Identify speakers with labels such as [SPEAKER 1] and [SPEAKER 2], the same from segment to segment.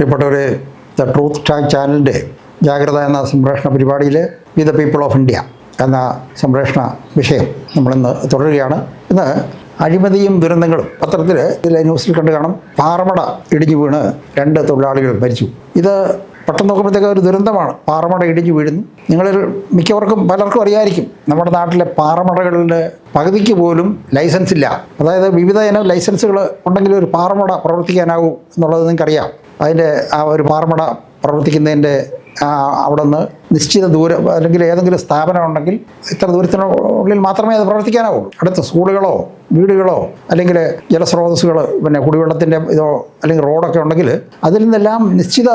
[SPEAKER 1] പ്രിയപ്പെട്ടവരെ, the truth tag ചാനലിൻ്റെ ജാഗ്രത എന്ന സംപ്രേഷണ പരിപാടിയിൽ we the people of India എന്ന സംപ്രേഷണ വിഷയം നമ്മളിന്ന് തുടരുകയാണ്. ഇന്ന് അഴിമതിയും ദുരന്തങ്ങളും പത്രത്തിൽ ഇതിലെ ന്യൂസിൽ കണ്ടു കാണും. പാറമട ഇടിഞ്ഞു വീണ് 2 തൊഴിലാളികൾ മരിച്ചു. ഇത് പെട്ടെന്ന് നോക്കുമ്പോഴത്തേക്ക് ഒരു ദുരന്തമാണ്. പാറമട ഇടിഞ്ഞു വീഴുന്നു. നിങ്ങളിൽ മിക്കവർക്കും പലർക്കും അറിയായിരിക്കും, നമ്മുടെ നാട്ടിലെ പാറമടകളിൽ പകുതിക്ക് പോലും ലൈസൻസ് ഇല്ല. അതായത് വിവിധ ഇനം ലൈസൻസുകൾ ഉണ്ടെങ്കിൽ ഒരു പാറമട പ്രവർത്തിക്കാനാവും എന്നുള്ളത് നിങ്ങൾക്കറിയാം. അതിൻ്റെ ആ ഒരു പാറമട പ്രവർത്തിക്കുന്നതിൻ്റെ അവിടെ നിന്ന് നിശ്ചിത ദൂരം അല്ലെങ്കിൽ ഏതെങ്കിലും സ്ഥാപനം ഉണ്ടെങ്കിൽ ഇത്ര ദൂരത്തിനുള്ളിൽ മാത്രമേ അത് പ്രവർത്തിക്കാനാവുള്ളൂ. അടുത്ത സ്കൂളുകളോ വീടുകളോ അല്ലെങ്കിൽ ജലസ്രോതസ്സുകൾ കുടിവെള്ളത്തിൻ്റെ ഇതോ അല്ലെങ്കിൽ റോഡൊക്കെ ഉണ്ടെങ്കിൽ അതിൽ നിന്നെല്ലാം നിശ്ചിത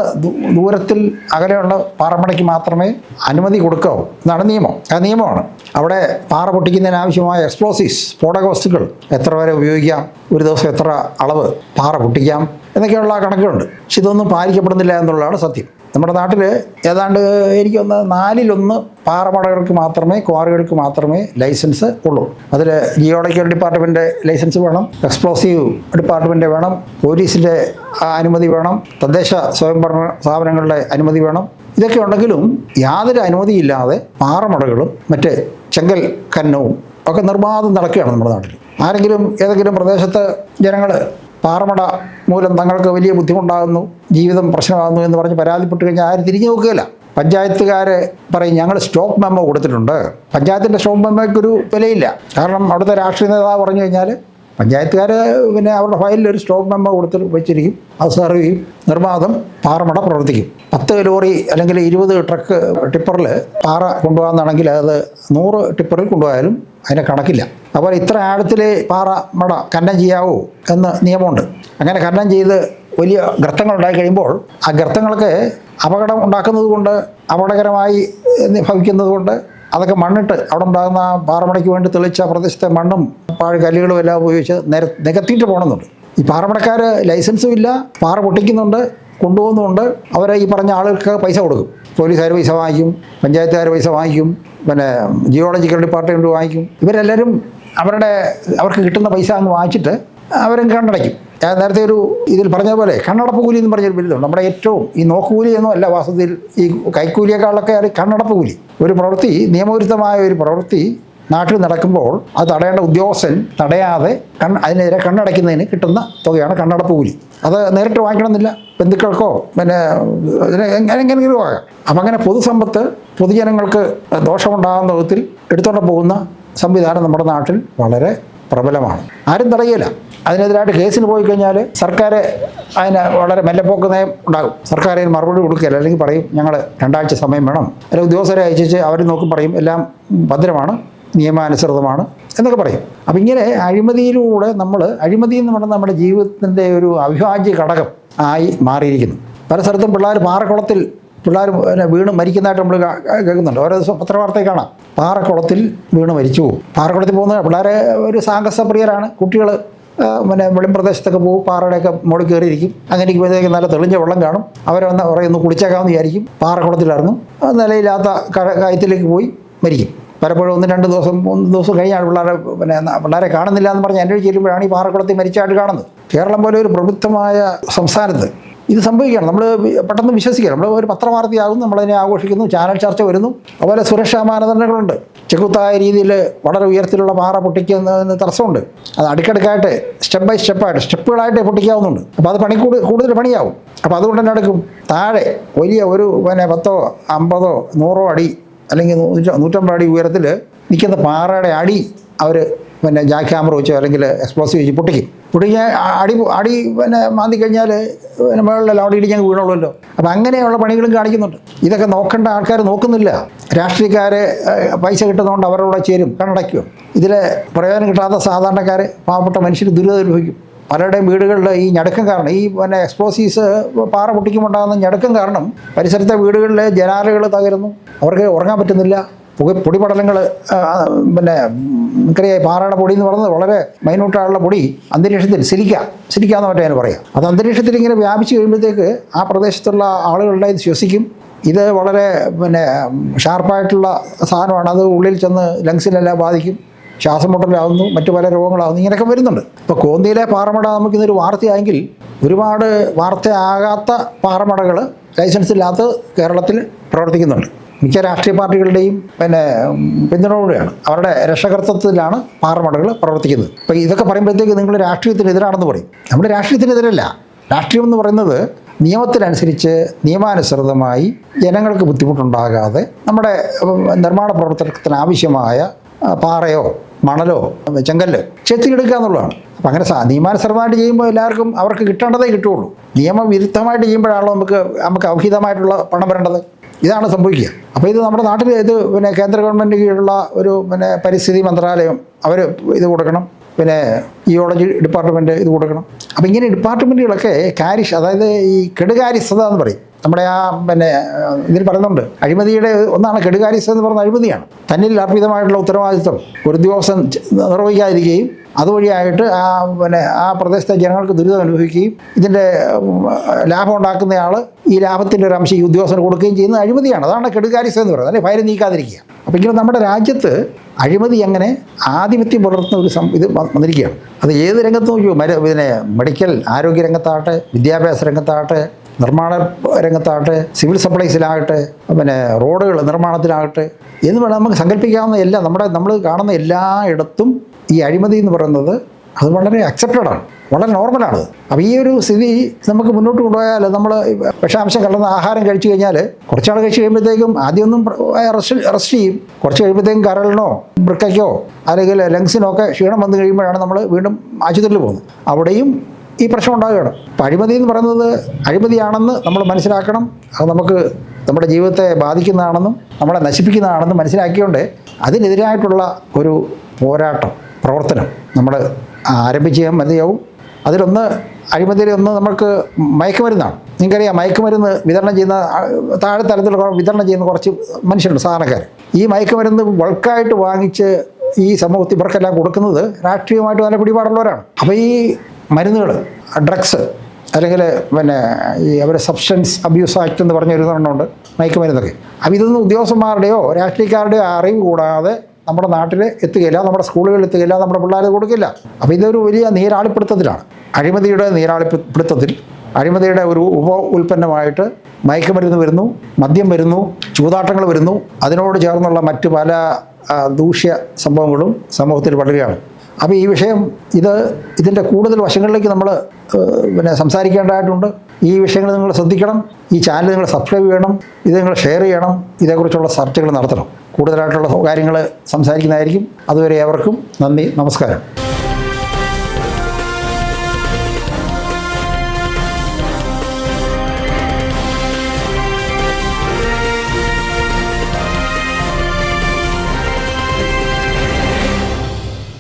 [SPEAKER 1] ദൂരത്തിൽ അകലെയുള്ള പാറമടയ്ക്ക് മാത്രമേ അനുമതി കൊടുക്കാവൂ എന്നാണ് നിയമം. ആ നിയമമാണ്. അവിടെ പാറ പൊട്ടിക്കുന്നതിന് ആവശ്യമായ എക്സ്പ്ലോസീവ്സ്, സ്ഫോടക വസ്തുക്കൾ എത്ര വരെ ഉപയോഗിക്കാം, ഒരു ദിവസം എത്ര അളവ് പാറ പൊട്ടിക്കാം എന്നൊക്കെയുള്ള കണക്കുകളുണ്ട്. പക്ഷെ ഇതൊന്നും പാലിക്കപ്പെടുന്നില്ല എന്നുള്ളതാണ് സത്യം. നമ്മുടെ നാട്ടിൽ ഏതാണ്ട് എനിക്ക് ഒന്ന് 4/1 പാറമടകൾക്ക് മാത്രമേ, ക്വാറികൾക്ക് മാത്രമേ ലൈസൻസ് ഉള്ളൂ. അതിൽ ജിയോളജിക്കൽ ഡിപ്പാർട്ട്മെൻറ്റ് ലൈസൻസ് വേണം, എക്സ്പ്ലോസീവ് ഡിപ്പാർട്ട്മെൻറ്റ് വേണം, പോലീസിൻ്റെ അനുമതി വേണം, തദ്ദേശ സ്വയംഭരണ സ്ഥാപനങ്ങളുടെ അനുമതി വേണം. ഇതൊക്കെ ഉണ്ടെങ്കിലും യാതൊരു അനുമതിയില്ലാതെ പാറമടകളും മറ്റ് ചെങ്കൽ ഖനനവും ഒക്കെ നിർബാധം നടക്കുകയാണ് നമ്മുടെ നാട്ടിൽ. ആരെങ്കിലും ഏതെങ്കിലും പ്രദേശത്ത് ജനങ്ങൾ പാറമട മൂലം തങ്ങൾക്ക് വലിയ ബുദ്ധിമുട്ടാകുന്നു, ജീവിതം പ്രശ്നമാകുന്നു എന്ന് പറഞ്ഞ് പരാതിപ്പെട്ട് കഴിഞ്ഞാൽ ആരും തിരിഞ്ഞു നോക്കുകയില്ല. പഞ്ചായത്തുകാർ പറയും ഞങ്ങൾ സ്റ്റോപ്പ് മെമ്മോ കൊടുത്തിട്ടുണ്ട്. പഞ്ചായത്തിൻ്റെ സ്റ്റോപ്പ് മെമ്മോയ്ക്കൊരു വിലയില്ല. കാരണം അവിടുത്തെ രാഷ്ട്രീയ നേതാവ് പറഞ്ഞു കഴിഞ്ഞാൽ പഞ്ചായത്തുകാർ അവരുടെ ഫയലിൽ ഒരു സ്റ്റോപ്പ് മെമ്മോ കൊടുത്ത് വെച്ചിരിക്കും. അത് സെർവ് ചെയ്യും. നിർബാധം പാറമട പ്രവർത്തിക്കും. 10 ലോറി അല്ലെങ്കിൽ 20 ട്രക്ക് ടിപ്പറിൽ പാറ കൊണ്ടുപോകാമെന്നാണെങ്കിൽ അത് 100 ടിപ്പറിൽ കൊണ്ടുപോയാലും അതിനെ കണക്കില്ല. അതുപോലെ ഇത്ര ആഴത്തിൽ പാറമട ഖനനം ചെയ്യാവൂ എന്ന് നിയമമുണ്ട്. അങ്ങനെ ഖനനം ചെയ്ത് വലിയ ഗർത്തങ്ങൾ ഉണ്ടായി കഴിയുമ്പോൾ ആ ഗർത്തങ്ങൾക്ക് അപകടം ഉണ്ടാക്കുന്നത് കൊണ്ട്, അപകടകരമായി ഭവിക്കുന്നത് കൊണ്ട് അതൊക്കെ മണ്ണിട്ട് അവിടെ ഉണ്ടാകുന്ന പാറമടയ്ക്ക് വേണ്ടി തെളിച്ച പ്രദേശത്തെ മണ്ണും കല്ലുകളും എല്ലാം ഉപയോഗിച്ച് നികത്തിയിട്ട് പോകണമെന്നുണ്ട്. ഈ പാറമടക്കാർ ലൈസൻസും ഇല്ല, പാറ പൊട്ടിക്കുന്നുണ്ട്, കൊണ്ടുപോകുന്നുണ്ട്. അവരെ ഈ പറഞ്ഞ ആളുകൾക്ക് പൈസ കൊടുക്കും. പോലീസുകാർ പൈസ വാങ്ങിക്കും, പഞ്ചായത്തുകാർ പൈസ വാങ്ങിക്കും, ജിയോളജിക്കൽ ഡിപ്പാർട്ട്മെൻറ്റ് വാങ്ങിക്കും. ഇവരെല്ലാവരും അവർക്ക് കിട്ടുന്ന പൈസ അങ്ങ് വാങ്ങിച്ചിട്ട് അവരും കണ്ണടയ്ക്കും. ഞാൻ നേരത്തെ ഇതിൽ പറഞ്ഞ പോലെ കണ്ണടപ്പ് കൂലി എന്ന് പറഞ്ഞൊരു ബില്ലുണ്ട്. നമ്മുടെ ഏറ്റവും ഈ നോക്കുകൂലി ഒന്നും അല്ല വാസ്തവത്തിൽ, ഈ കൈക്കൂലിയേക്കാളൊക്കെ കണ്ണടപ്പ് കൂലി. ഒരു പ്രവൃത്തി, നിയമവിരുദ്ധമായ ഒരു പ്രവൃത്തി നാട്ടിൽ നടക്കുമ്പോൾ അത് തടയേണ്ട ഉദ്യോഗസ്ഥൻ തടയാതെ അതിനെതിരെ കണ്ണടയ്ക്കുന്നതിന് കിട്ടുന്ന തുകയാണ് കണ്ണടപ്പ് കൂലി. അത് നേരിട്ട് വാങ്ങിക്കണമെന്നില്ല, ബന്ധുക്കൾക്കോ എങ്ങനെയെങ്കിലും ആകാം. അപ്പം അങ്ങനെ പൊതുസമ്പത്ത് പൊതുജനങ്ങൾക്ക് ദോഷമുണ്ടാകുന്ന വിധത്തിൽ എടുത്തുകൊണ്ട് പോകുന്ന സംവിധാനം നമ്മുടെ നാട്ടിൽ വളരെ പ്രബലമാണ്. ആരും തടയില്ല. അതിനെതിരായിട്ട് കേസിന് പോയി കഴിഞ്ഞാൽ സർക്കാർ അതിന് വളരെ മെല്ലപ്പോക്ക് നയം ഉണ്ടാകും. സർക്കാർ അതിന് മറുപടി കൊടുക്കുകയില്ല. അല്ലെങ്കിൽ പറയും ഞങ്ങൾ 2 ആഴ്ച സമയം വേണം, അല്ലെങ്കിൽ ഉദ്യോഗസ്ഥരെ അയച്ചിട്ട് അവർ നോക്കി പറയും എല്ലാം ഭദ്രമാണ്, നിയമാനുസൃതമാണ് എന്നൊക്കെ പറയും. അപ്പം ഇങ്ങനെ അഴിമതിയിലൂടെ അഴിമതി എന്ന് പറഞ്ഞാൽ നമ്മുടെ ജീവിതത്തിൻ്റെ ഒരു അവിഭാജ്യ ഘടകം ആയി മാറിയിരിക്കുന്നു. പല സ്ഥലത്തും പാറക്കുളത്തിൽ പിള്ളേർ വീണ് മരിക്കുന്നതായിട്ട് നമ്മൾ കേൾക്കുന്നുണ്ട്. ഓരോ ദിവസം പത്രവാർത്തയിൽ കാണാം, പാറക്കുളത്തിൽ വീണ് മരിച്ചു പോകും. പാറക്കുളത്തിൽ പോകുന്ന പിള്ളേരെ ഒരു സാഹസപ്രിയരാണ്. കുട്ടികൾ വെളിമ്പ്രദേശത്തൊക്കെ പോകും, പാറയുടെയൊക്കെ മുകളിൽ കയറിയിരിക്കും. അങ്ങനെ ഇരിക്കുമ്പോഴത്തേക്ക് നല്ല തെളിഞ്ഞ വെള്ളം കാണും. അവരൊന്ന് പറയുന്നു കുളിച്ചേക്കാമെന്ന് വിചാരിക്കും. പാറക്കുളത്തിലിറങ്ങും, നിലയില്ലാത്ത കയത്തിലേക്ക് പോയി മരിക്കും. പലപ്പോഴും 1-2 ദിവസം കഴിഞ്ഞാണ് പിള്ളേരെ കാണുന്നില്ല എന്ന് പറഞ്ഞ് എൻ്റെ ചെല്ലുമ്പോഴാണ് ഈ പാറക്കുളത്തിൽ മരിച്ചായിട്ട് കാണുന്നത്. കേരളം പോലെ ഒരു പ്രബുദ്ധമായ സംസ്ഥാനത്ത് ഇത് സംഭവിക്കുകയാണ്. നമ്മൾ പെട്ടെന്ന് വിശ്വസിക്കുക. നമ്മൾ ഒരു പത്രവാർത്തയാകുന്നു, നമ്മളതിനെ ആഘോഷിക്കുന്നു, ചാനൽ ചർച്ച വരുന്നു. അതുപോലെ സുരക്ഷാ മാനദണ്ഡങ്ങളുണ്ട്. ചെക്കുത്തായ രീതിയിൽ വളരെ ഉയരത്തിലുള്ള പാറ പൊട്ടിക്കുന്നതിന് തടസ്സമുണ്ട്. അത് അടുക്കടുക്കായിട്ട് സ്റ്റെപ്പ് ബൈ സ്റ്റെപ്പുകളായിട്ട് പൊട്ടിക്കാവുന്നുണ്ട്. അപ്പോൾ അത് കൂടുതൽ പണിയാവും. അപ്പോൾ അതുകൊണ്ട് തന്നെ എടുക്കും താഴെ വലിയ ഒരു 10, 50, 100 അടി അല്ലെങ്കിൽ 150 അടി ഉയരത്തിൽ നിൽക്കുന്ന പാറയുടെ അടി അവർ ജാക്ക് ഹാമർ വെച്ചോ അല്ലെങ്കിൽ എക്സ്പ്ലോസീവ് വെച്ച് പൊട്ടിക്കുക അടി മാന്തി കഴിഞ്ഞാൽ മുകളിലല്ല അവിടെ ഇടി ഞങ്ങൾ വീണുള്ളൂല്ലോ. അപ്പം അങ്ങനെയുള്ള പണികളും കാണിക്കുന്നുണ്ട്. ഇതൊക്കെ നോക്കേണ്ട ആൾക്കാർ നോക്കുന്നില്ല. രാഷ്ട്രീയക്കാർ പൈസ കിട്ടുന്നതുകൊണ്ട് അവരോട് ചേരും, കണ്ണടയ്ക്കും. ഇതിൽ പ്രയോജനം കിട്ടാത്ത സാധാരണക്കാർ, പാവപ്പെട്ട മനുഷ്യർ ദുരിതമനുഭവിക്കും. പലരുടെയും വീടുകളിൽ ഈ ഞടുക്കം കാരണം, ഈ എക്സ്പ്ലോസീവ്സ് പാറ പൊട്ടിക്കുമ്പോണ്ടാകുന്ന ഞടുക്കം കാരണം പരിസരത്തെ വീടുകളിലെ ജനാലകൾ തകരുന്നു. അവർക്ക് ഉറങ്ങാൻ പറ്റുന്നില്ല. പൊടിപടലങ്ങൾ നമുക്കറിയാം, പാറയുടെ പൊടി എന്ന് പറയുന്നത് വളരെ മൈന്യൂട്ടായുള്ള പൊടി അന്തരീക്ഷത്തിൽ സിലിക്കാന്ന് മറ്റേ അതിന് പറയാം. അത് അന്തരീക്ഷത്തിൽ ഇങ്ങനെ വ്യാപിച്ചു കഴിയുമ്പോഴത്തേക്ക് ആ പ്രദേശത്തുള്ള ആളുകളുടെ ഇത് ശ്വസിക്കും. ഇത് വളരെ ഷാർപ്പായിട്ടുള്ള സാധനമാണ്. അത് ഉള്ളിൽ ചെന്ന് ലങ്സിലെല്ലാം ബാധിക്കും. ശ്വാസം മുട്ടലാകുന്നു, മറ്റു പല രോഗങ്ങളാകുന്നു, ഇങ്ങനെയൊക്കെ വരുന്നുണ്ട്. ഇപ്പോൾ കോന്നിയിലെ പാറമട നമുക്കിന്നൊരു വാർത്തയായെങ്കിൽ ഒരുപാട് വാർത്തയാകാത്ത പാറമടകൾ ലൈസൻസ് ഇല്ലാത്ത കേരളത്തിൽ പ്രവർത്തിക്കുന്നുണ്ട്. മിക്ക രാഷ്ട്രീയ പാർട്ടികളുടെയും പിന്തുണയോടെയാണ്, അവരുടെ രക്ഷകർത്തൃത്വത്തിലാണ് പാറമടകൾ പ്രവർത്തിക്കുന്നത്. അപ്പോൾ ഇതൊക്കെ പറയുമ്പോഴത്തേക്ക് നിങ്ങൾ രാഷ്ട്രീയത്തിനെതിരാണെന്ന് പറയും. നമ്മൾ രാഷ്ട്രീയത്തിനെതിരല്ല. രാഷ്ട്രീയം എന്ന് പറയുന്നത് നിയമത്തിനനുസരിച്ച് നിയമാനുസൃതമായി ജനങ്ങൾക്ക് ബുദ്ധിമുട്ടുണ്ടാകാതെ നമ്മുടെ നിർമ്മാണ പ്രവർത്തനത്തിന് ആവശ്യമായ പാറയോ മണലോ ചെങ്കല്ല് ചെത്തിയെടുക്കുക എന്നുള്ളതാണ്. അപ്പം അങ്ങനെ നിയമാനുസൃതമായിട്ട് ചെയ്യുമ്പോൾ എല്ലാവർക്കും അവർക്ക് കിട്ടേണ്ടതേ കിട്ടുകയുള്ളൂ. നിയമവിരുദ്ധമായിട്ട് ചെയ്യുമ്പോഴാണല്ലോ നമുക്ക് അവിഹിതമായിട്ടുള്ള പണം വരേണ്ടത്. ഇതാണ് സംഭവിക്കുക. അപ്പോൾ ഇത് നമ്മുടെ നാട്ടിൽ കേന്ദ്ര ഗവൺമെൻറ് കീഴിലുള്ള ഒരു പരിസ്ഥിതി മന്ത്രാലയം അവർ ഇത് കൊടുക്കണം, ജിയോളജി ഡിപ്പാർട്ട്മെൻറ്റ് ഇത് കൊടുക്കണം. അപ്പോൾ ഇങ്ങനെ ഡിപ്പാർട്ട്മെൻറ്റുകളൊക്കെ അതായത് ഈ കെടുകാര്യസ്ഥത എന്ന് പറയും. നമ്മുടെ ഇതിൽ പറയുന്നുണ്ട്, അഴിമതിയുടെ ഒന്നാണ് കെടുകാര്യസ്ഥത എന്ന് പറയുന്ന അഴിമതിയാണ്. തന്നിൽ അർപ്പിതമായിട്ടുള്ള ഉത്തരവാദിത്വം ഒരു ദിവസം നിർവഹിക്കാതിരിക്കുകയും അതുവഴിയായിട്ട് ആ പ്രദേശത്തെ ജനങ്ങൾക്ക് ദുരിതം അനുഭവിക്കുകയും ഇതിൻ്റെ ലാഭം ഉണ്ടാക്കുന്നയാൾ ഈ ലാഭത്തിൻ്റെ ഒരു അംശം ഈ ഉദ്യോഗസ്ഥന് കൊടുക്കുകയും ചെയ്യുന്നത് അഴിമതിയാണ്. അതാണ് കെടുകാര്യസ്ഥത എന്ന് പറയുന്നത്, അല്ലെ ഫയൽ നീക്കാതിരിക്കുക. അപ്പോൾ ഇങ്ങനെ നമ്മുടെ രാജ്യത്ത് അഴിമതി അങ്ങനെ ആധിപത്യം പുലർത്തുന്ന ഒരു ഇത് വന്നിരിക്കുകയാണ്. അത് ഏത് രംഗത്ത് നോക്കിയോ, മെഡിക്കൽ ആരോഗ്യ രംഗത്താകട്ടെ, വിദ്യാഭ്യാസ രംഗത്താകട്ടെ, നിർമ്മാണ രംഗത്താകട്ടെ, സിവിൽ സപ്ലൈസിലാകട്ടെ, റോഡുകൾ നിർമ്മാണത്തിലാകട്ടെ, എന്ന് വേണം നമുക്ക് സങ്കല്പിക്കാവുന്ന എല്ലാം നമ്മൾ കാണുന്ന എല്ലായിടത്തും ഈ അഴിമതി എന്ന് പറയുന്നത് അത് വളരെ അക്സെപ്റ്റഡാണ്, വളരെ നോർമലാണ്. അപ്പോൾ ഈ ഒരു സ്ഥിതി നമുക്ക് മുന്നോട്ട് കൊണ്ടുപോയാൽ, നമ്മൾ വിഷാംശം കലർന്ന ആഹാരം കഴിച്ചു കഴിഞ്ഞാൽ കുറച്ചാൾ കഴിച്ച് കഴിയുമ്പോഴത്തേക്കും ആദ്യമൊന്നും അറസ്റ്റ് ചെയ്യും. കുറച്ച് കഴിയുമ്പോഴത്തേക്കും കരളിനോ വൃക്കയ്ക്കോ അല്ലെങ്കിൽ ലങ്സിനോ ഒക്കെ ക്ഷീണം വന്നു കഴിയുമ്പോഴാണ് നമ്മൾ വീണ്ടും ആശുപത്രിയിൽ പോകുന്നത്. അവിടെയും ഈ പ്രശ്നം ഉണ്ടാകുകയാണ്. അപ്പോൾ അഴിമതി എന്ന് പറയുന്നത് അഴിമതിയാണെന്ന് നമ്മൾ മനസ്സിലാക്കണം. അത് നമുക്ക് നമ്മുടെ ജീവിതത്തെ ബാധിക്കുന്നതാണെന്നും നമ്മളെ നശിപ്പിക്കുന്നതാണെന്നും മനസ്സിലാക്കിക്കൊണ്ട് അതിനെതിരായിട്ടുള്ള ഒരു പോരാട്ടം, പ്രവർത്തനം നമ്മൾ ആരംഭിച്ച് മതിയാവും. അഴിമതിയിലൊന്ന് നമുക്ക് മയക്കുമരുന്നാണ്. നിങ്ങൾക്കറിയാം, മയക്കുമരുന്ന് വിതരണം ചെയ്യുന്ന താഴെ തലത്തിൽ വിതരണം ചെയ്യുന്ന കുറച്ച് മനുഷ്യരുണ്ട്, സാധാരണക്കാർ. ഈ മയക്കുമരുന്ന് ബൾക്കായിട്ട് വാങ്ങിച്ച് ഈ സമൂഹത്തിൽ ഇവർക്കെല്ലാം കൊടുക്കുന്നത് രാഷ്ട്രീയമായിട്ട് നല്ല പിടിപാടുള്ളവരാണ്. അപ്പോൾ ഈ മരുന്നുകൾ, ഡ്രഗ്സ്, അല്ലെങ്കിൽ അവരെ സബ്സ്റ്റൻസ് അബ്യൂസ് ആക്ട് എന്ന് പറഞ്ഞൊരു എണ്ണമുണ്ട്, മയക്കുമരുന്നൊക്കെ. അപ്പോൾ ഇതൊന്നും ഉദ്യോഗസ്ഥന്മാരുടെയോ രാഷ്ട്രീയക്കാരുടെയോ അറിവ് കൂടാതെ നമ്മുടെ നാട്ടിൽ എത്തുകയില്ല, നമ്മുടെ സ്കൂളുകളിൽ എത്തുകയില്ല, നമ്മുടെ പിള്ളേരെ കൊടുക്കില്ല. അപ്പോൾ ഇതൊരു വലിയ നീരാളിപ്പിടുത്തത്തിലാണ്. അഴിമതിയുടെ നീരാളിപ്പിടുത്തത്തിൽ അഴിമതിയുടെ ഒരു ഉൽപ്പന്നമായിട്ട് മയക്കുമരുന്ന് വരുന്നു, മദ്യം വരുന്നു, ചൂതാട്ടങ്ങൾ വരുന്നു. അതിനോട് ചേർന്നുള്ള മറ്റ് പല ദൂഷ്യ സംഭവങ്ങളും സമൂഹത്തിൽ വളരുകയാണ്. അപ്പോൾ ഈ വിഷയം ഇതിൻ്റെ കൂടുതൽ വശങ്ങളിലേക്ക് നമ്മൾ സംസാരിക്കേണ്ടതായിട്ടുണ്ട്. ഈ വിഷയങ്ങൾ നിങ്ങൾ ശ്രദ്ധിക്കണം. ഈ ചാനൽ നിങ്ങൾ സബ്സ്ക്രൈബ് ചെയ്യണം, ഇത് നിങ്ങൾ ഷെയർ ചെയ്യണം, ഇതേക്കുറിച്ചുള്ള ചർച്ചകൾ നടത്തണം. കൂടുതലായിട്ടുള്ള കാര്യങ്ങൾ സംസാരിക്കുന്നതായിരിക്കും. അതുവരെ ഏവർക്കും നന്ദി, നമസ്കാരം.